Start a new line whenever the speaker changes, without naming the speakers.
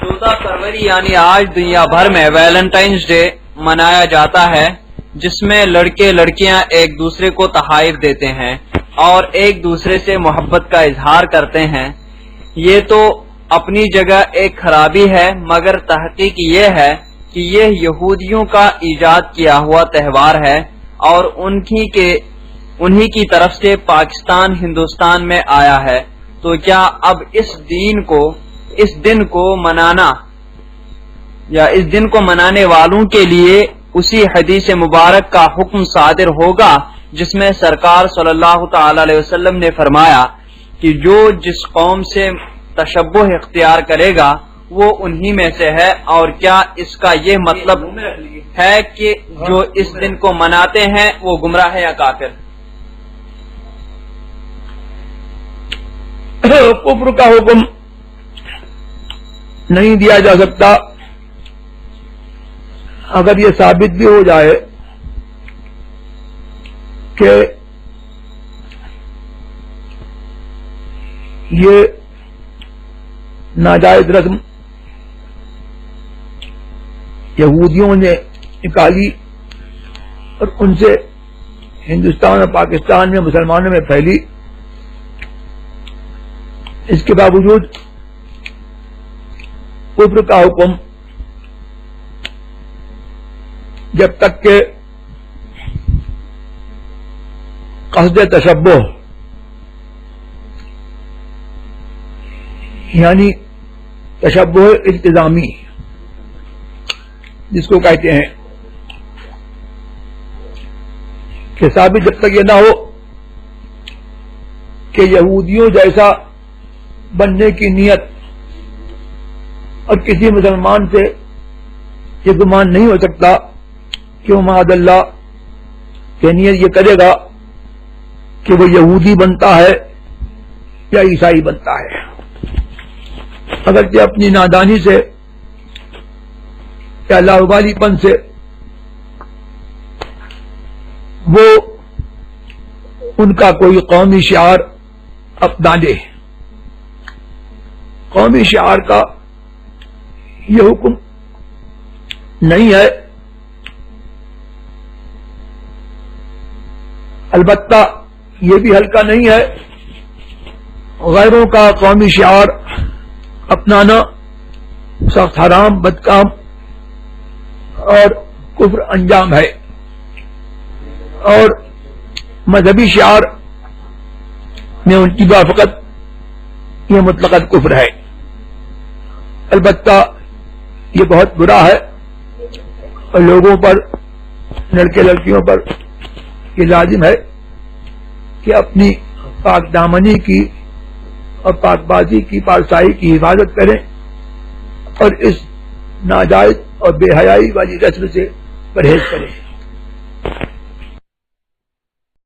14 फरवरी यानी आज दुनिया भर में वैलेंटाइंस डे मनाया जाता है, जिसमें लड़के लड़कियां एक दूसरे को तोहफे देते हैं और एक दूसरे से मोहब्बत का इजहार करते हैं। ये तो अपनी जगह एक खराबी है, मगर तहकीक ये है कि यह यहूदियों का ईजाद किया हुआ त्योहार है और उन्हीं की तरफ से पाकिस्तान हिंदुस्तान में आया है। तो क्या अब इस दिन को मनाना या इस दिन को मनाने वालों के लिए उसी हदीस मुबारक का हुक्म सादिर होगा जिसमें सरकार सल्लल्लाहु तआला अलैहि वसल्लम ने फरमाया कि जो जिस कौम से तशब्बुह इख्तियार करेगा वो उन्हीं में से है। और क्या इसका ये मतलब है कि जो इस दिन को मनाते हैं वो गुमराह है या काफिर?
कुफ्र का हुक्म नहीं दिया जा सकता अगर ये साबित भी हो जाए कि ये नाजायज रस्म यहूदियों ने निकाली और उनसे हिंदुस्तान और पाकिस्तान में मुसलमानों में फैली। इसके बावजूद कुफ्र का हुक्म जब तक के क़स्द तशब्बुह यानी तशब्बुह इल्तिजामी जिसको कहते हैं कि साबित जब तक ये ना हो कि यहूदियों जैसा बनने की नियत और किसी मुसलमान से ये गुमान नहीं हो सकता कि वो माअल्लाह की नियत ये करेगा कि वो यहूदी बनता है या ईसाई बनता है। अगर कि अपनी नादानी से या लावालीपन से वो उनका कोई कौमी शिआर अपना ले, कौमी शिआर का ये हुक्म नहीं है। अलबत्ता ये भी हल्का नहीं है, गैरों का कौमी शिआर अपनाना सख्त हराम, बदकाम और कुफ्र अंजाम है और मजहबी शिआर में उनकी मुवाफकत ये मुतलकन कुफ्र है। अलबत्ता ये बहुत बुरा है और लोगों पर, लड़के लड़कियों पर ये लाजिम है कि अपनी पाक दामनी की और पाकबाजी की, पारसाई की हिफाजत करें और इस नाजायज और बेहयाई वाली रस्म से परहेज करें।